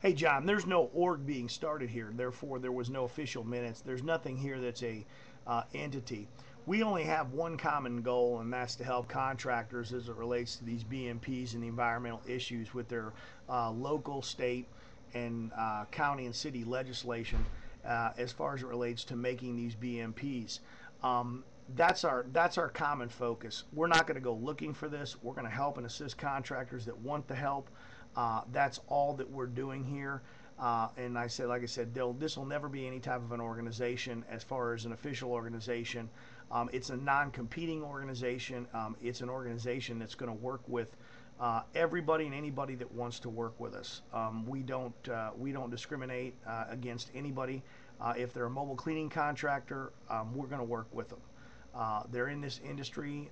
Hey, John, there's no org being started here. Therefore, there was no official minutes. There's nothing here that's a entity. We only have one common goal, and that's to help contractors as it relates to these BMPs and the environmental issues with their local, state, and county and city legislation as far as it relates to making these BMPs. That's our common focus. We're not going to go looking for this. We're going to help and assist contractors that want the help. That's all that we're doing here. And like I said, this will never be any type of an organization as far as an official organization. It's a non-competing organization. It's an organization that's going to work with everybody and anybody that wants to work with us. We don't discriminate against anybody. If they're a mobile cleaning contractor, we're going to work with them. They're in this industry.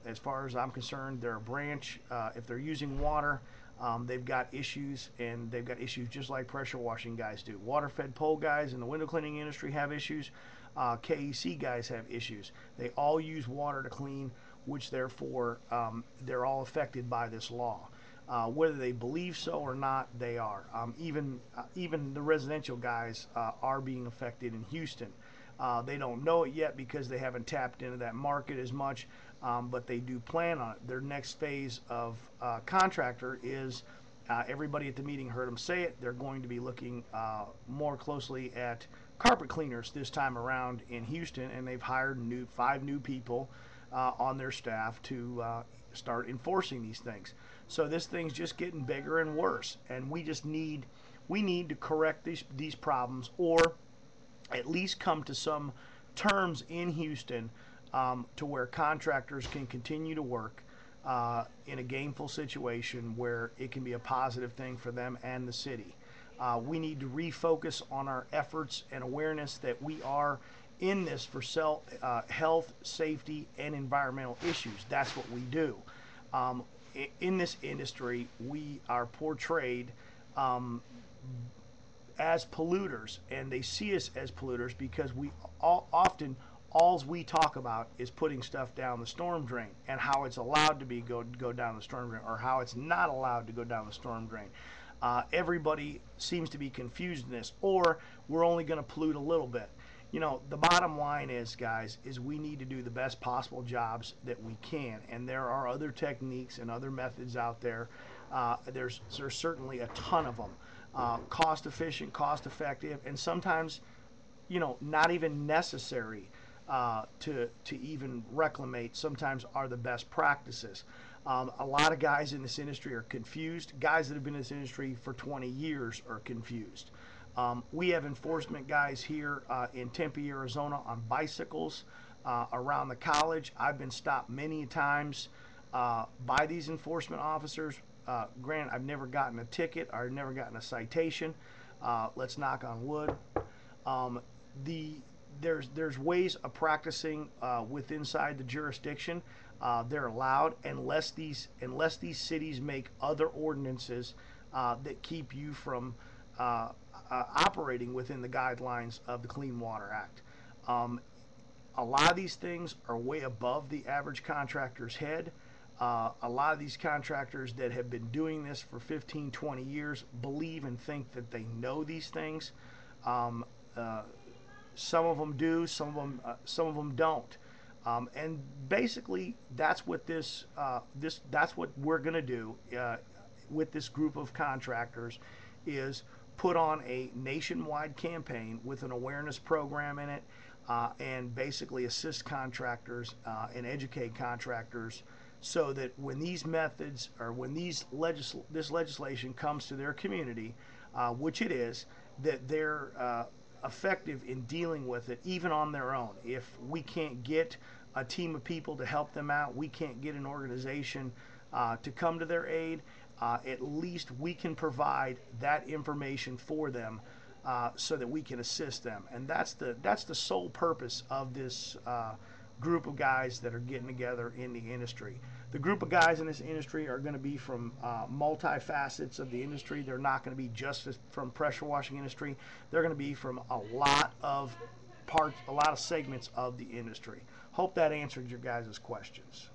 As far as I'm concerned, they're a branch. If they're using water, they've got issues, and they've got issues just like pressure washing guys do. Water-fed pole guys in the window cleaning industry have issues. KEC guys have issues. They all use water to clean, which therefore they're all affected by this law. Whether they believe so or not, they are. Even the residential guys are being affected in Houston. They don't know it yet because they haven't tapped into that market as much, but they do plan on it. Their next phase of contractor is, everybody at the meeting heard them say it, they're going to be looking more closely at carpet cleaners this time around in Houston, and they've hired 5 new people on their staff to start enforcing these things. So this thing's just getting bigger and worse, and we need to correct these problems, or at least come to some terms in Houston to where contractors can continue to work in a gainful situation where it can be a positive thing for them and the city. We need to refocus on our efforts and awareness that we are in this for health, safety, and environmental issues. That's what we do. In this industry, we are portrayed as polluters, and they see us as polluters because all we talk about is putting stuff down the storm drain and how it's allowed to go down the storm drain, or how it's not allowed to go down the storm drain. Everybody seems to be confused in this, or we're only going to pollute a little bit. The bottom line is, guys, is we need to do the best possible jobs that we can, and there are other techniques and other methods out there. There's certainly a ton of them. Cost efficient, cost effective, and sometimes, not even necessary to even reclimate. Sometimes are the best practices. A lot of guys in this industry are confused. Guys that have been in this industry for 20 years are confused. We have enforcement guys here in Tempe, Arizona, on bicycles around the college. I've been stopped many times by these enforcement officers. Granted, I've never gotten a ticket, or I've never gotten a citation. Let's knock on wood. There's ways of practicing inside the jurisdiction. They're allowed, unless these cities make other ordinances that keep you from operating within the guidelines of the Clean Water Act. A lot of these things are way above the average contractor's head. A lot of these contractors that have been doing this for 15, 20 years believe and think that they know these things. Some of them do, some of them don't. And basically, that's what that's what we're going to do with this group of contractors, is put on a nationwide campaign with an awareness program in it, and basically assist contractors and educate contractors, so that when these methods, or when this legislation comes to their community, which it is, that they're effective in dealing with it, even on their own. If we can't get a team of people to help them out, we can't get an organization to come to their aid, at least we can provide that information for them, so that we can assist them. And that's the sole purpose of this group of guys that are getting together in the industry. The group of guys in this industry are going to be from multi-facets of the industry. They're not going to be just from pressure washing industry. They're going to be from a lot of segments of the industry. Hope that answered your guys' questions.